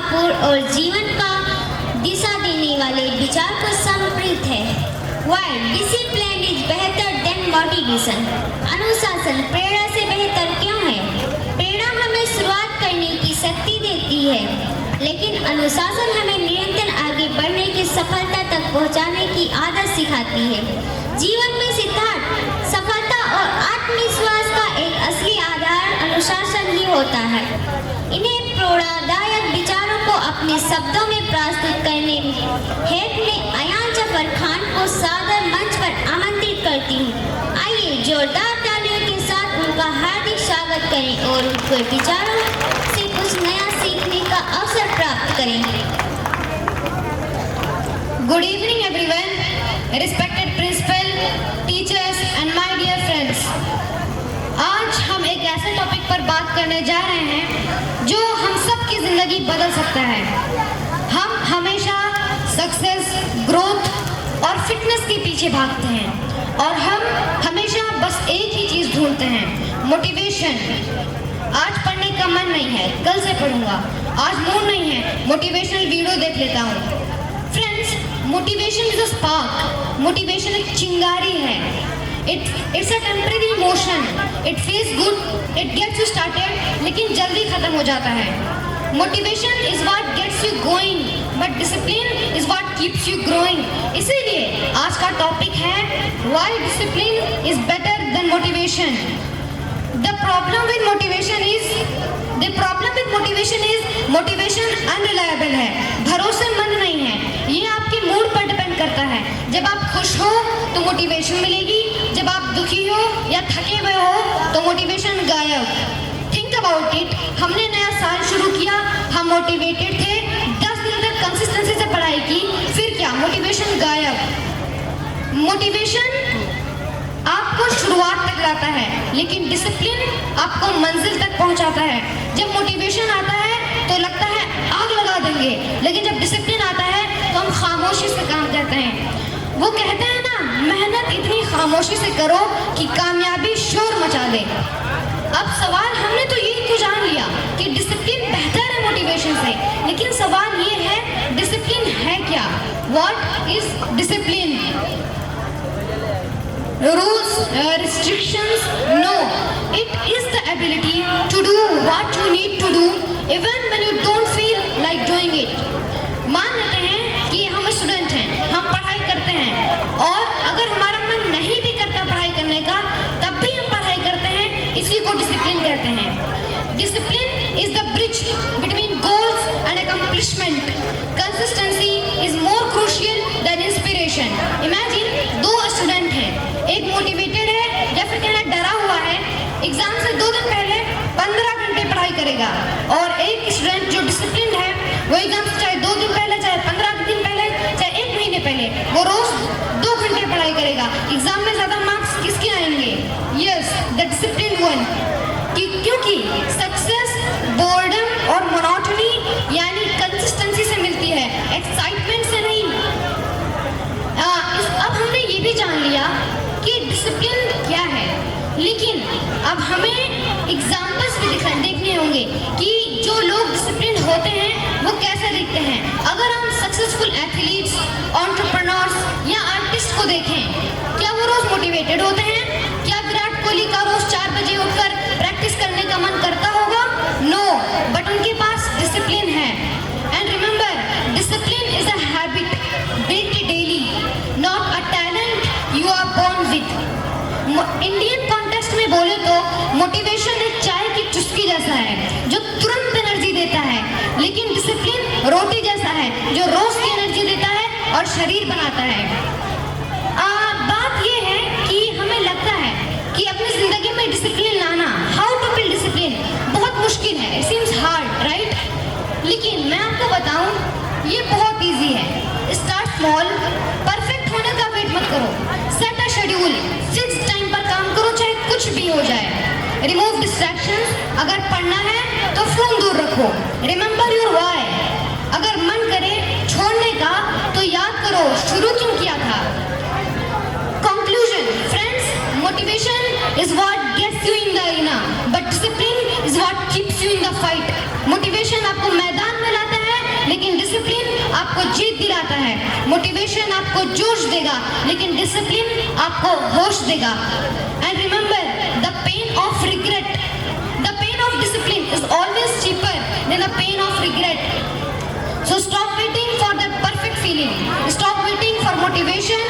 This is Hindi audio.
महापुर और जीवन का दिशा देने वाले विचार को समर्पित है। Why discipline is better than motivation? अनुशासन प्रेरणा से बेहतर क्यों है? प्रेरणा हमें शुरुआत करने की शक्ति देती है, लेकिन अनुशासन हमें निरंतर आगे बढ़ने की सफलता तक पहुंचाने की आदत सिखाती है। जीवन में सिद्धार्थ सफलता और आत्मविश्वास का एक असली आधार अनुशासन ही होता है। इन्हें प्रेरणादायक विचारों को अपने शब्दों में प्रस्तुत करने हेतु में अयान जफर खान को सादर मंच पर आमंत्रित करती हूँ। आइए जोरदार तालियों के साथ उनका हार्दिक स्वागत करें और उनके विचारों से कुछ नया सीखने का अवसर प्राप्त करें। Good evening everyone, respected principal, teachers and my dear friends. आज हम एक ऐसे टॉपिक पर बात करने जा रहे हैं जो हम सब की जिंदगी बदल सकता है। हम हमेशा सक्सेस, ग्रोथ और फिटनेस के पीछे भागते हैं और हम हमेशा बस एक ही चीज ढूंढते हैं, मोटिवेशन। आज पढ़ने का मन नहीं है, कल से पढ़ूंगा। आज मूड नहीं है, मोटिवेशनल वीडियो देख लेता हूँ। Friends, motivation is a spark. Motivation एक चिंगारी है। It's a temporary emotion. It feels good. It gets you started, लेकिन जल्दी खत्म हो जाता है। Motivation is what gets you going, but discipline is what keeps you growing. इसीलिए आज का टॉपिक है Why discipline is better than motivation. The problem with motivation is motivation unreliable है, भरोसेमंद नहीं है। ये आपके मूड पर डिपेंड करता है। जब आप खुश हो तो मोटिवेशन मिलेगी, जब आप दुखी हो या थके हुए हो तो मोटिवेशन गायब। Think about it. हमने नया साल शुरू किया, हम मोटिवेटेड थे, 10 दिन तक कंसिस्टेंसी से पढ़ाई की, फिर क्या, मोटिवेशन गायब। मोटिवेशन आपको शुरुआत तक लाता है, लेकिन डिसिप्लिन आपको मंजिल तक पहुंचाता है। जब मोटिवेशन आता है तो लगता है आग लगा देंगे, लेकिन जब डिसिप्लिन आता है तो हम खामोशी से काम करते हैं। वो कहते हैं ना, मेहनत इतनी खामोशी से करो कि कामयाबी शोर मचा दे। अब सवाल, हमने तो ये तो जान लिया कि डिसिप्लिन बेहतर है मोटिवेशन से, लेकिन सवाल ये है डिसिप्लिन है क्या? What is discipline? Rules, restrictions? No. It is the ability to do what you need to do even when you don't feel like doing it. मान लेते हैं कि हम स्टूडेंट हैं, हम पढ़ाई करते हैं और अगर हमारा मन नहीं भी करता पढ़ाई करने का, तब भी हम पढ़ाई करते हैं। इसी को डिसिप्लिन कहते हैं। Discipline is the bridge between goals and accomplishment. Consistency is more crucial than inspiration. Imagine दो स्टूडेंट हैं, एक मोटिवेटेड है या फिर कहना डरा हुआ है, एग्जाम से 2 दिन पहले 15 घंटे पढ़ाई करेगा, और एक स्टूडेंट जो डिसिप्लिन है वो एग्जाम से चाहे 2 दिन पहले, चाहे 15 दिन पहले, चाहे 1 महीने पहले, वो रोज 2 घंटे पढ़ाई करेगा। एग्जाम में ज्यादा मार्क्स किसके आएंगे? Yes, the discipline one. क्योंकि सक्सेस बोर्डम और मोनोटनी यानी कंसिस्टेंसी से मिलती है, एक्साइटमेंट से नहीं। अब हमने ये भी जान लिया कि डिसिप्लिन क्या है, लेकिन अब हमें एग्जाम्पल्स भी देखने होंगे कि जो लोग डिसिप्लिन होते हैं वो कैसे दिखते हैं। अगर हम सक्सेसफुल एथलीट्स, एंटरप्रेन्योर्स या आर्टिस्ट को देखें, क्या वो रोज मोटिवेटेड होते हैं? क्या विराट कोहली का रोज 4 बजे उठकर प्रैक्टिस करने का मन करता होगा? नो, बट उनके पास डिसिप्लिन है। And remember, discipline is a habit built daily, not a talent you are born with. Indian context में बोले तो मोटिवेशन एक चाय की चुस्की जैसा है जो तुरंत एनर्जी देता है, लेकिन डिसिप्लिन रोटी जैसा है जो रोज की एनर्जी देता है और शरीर बनाता है। बात ये है कि हमें लगता है कि अपनी जिंदगी में डिसिप्लिन लाना, हाउ टू बिल्ड डिसिप्लिन, बहुत मुश्किल है। It seems hard, right? लेकिन मैं आपको बताऊं, ये बहुत इजी है। स्टार्ट स्मॉल, परफेक्ट होने का वेट मत करो। सेट अ शेड्यूल, फिक्स टाइम पर काम करो, चाहे कुछ भी हो जाए। रिमूव डिस्ट्रैक्शंस, अगर पढ़ना है तो फोन दूर रखो। रिमेंबर योर व्हाई, अगर मन करे छोड़ने का तो याद करो शुरू क्यों किया था। Conclusion, friends, motivation is what gets you in the arena, but discipline is what keeps you in the fight. Motivation आपको मैदान में लाता है, आता है। मोटिवेशन आपको जोश देगा, लेकिन डिसिप्लिन आपको होश देगा। And remember the pain of regret, the pain of discipline is always cheaper than the pain of regret. So stop waiting for that perfect feeling. Stop waiting for motivation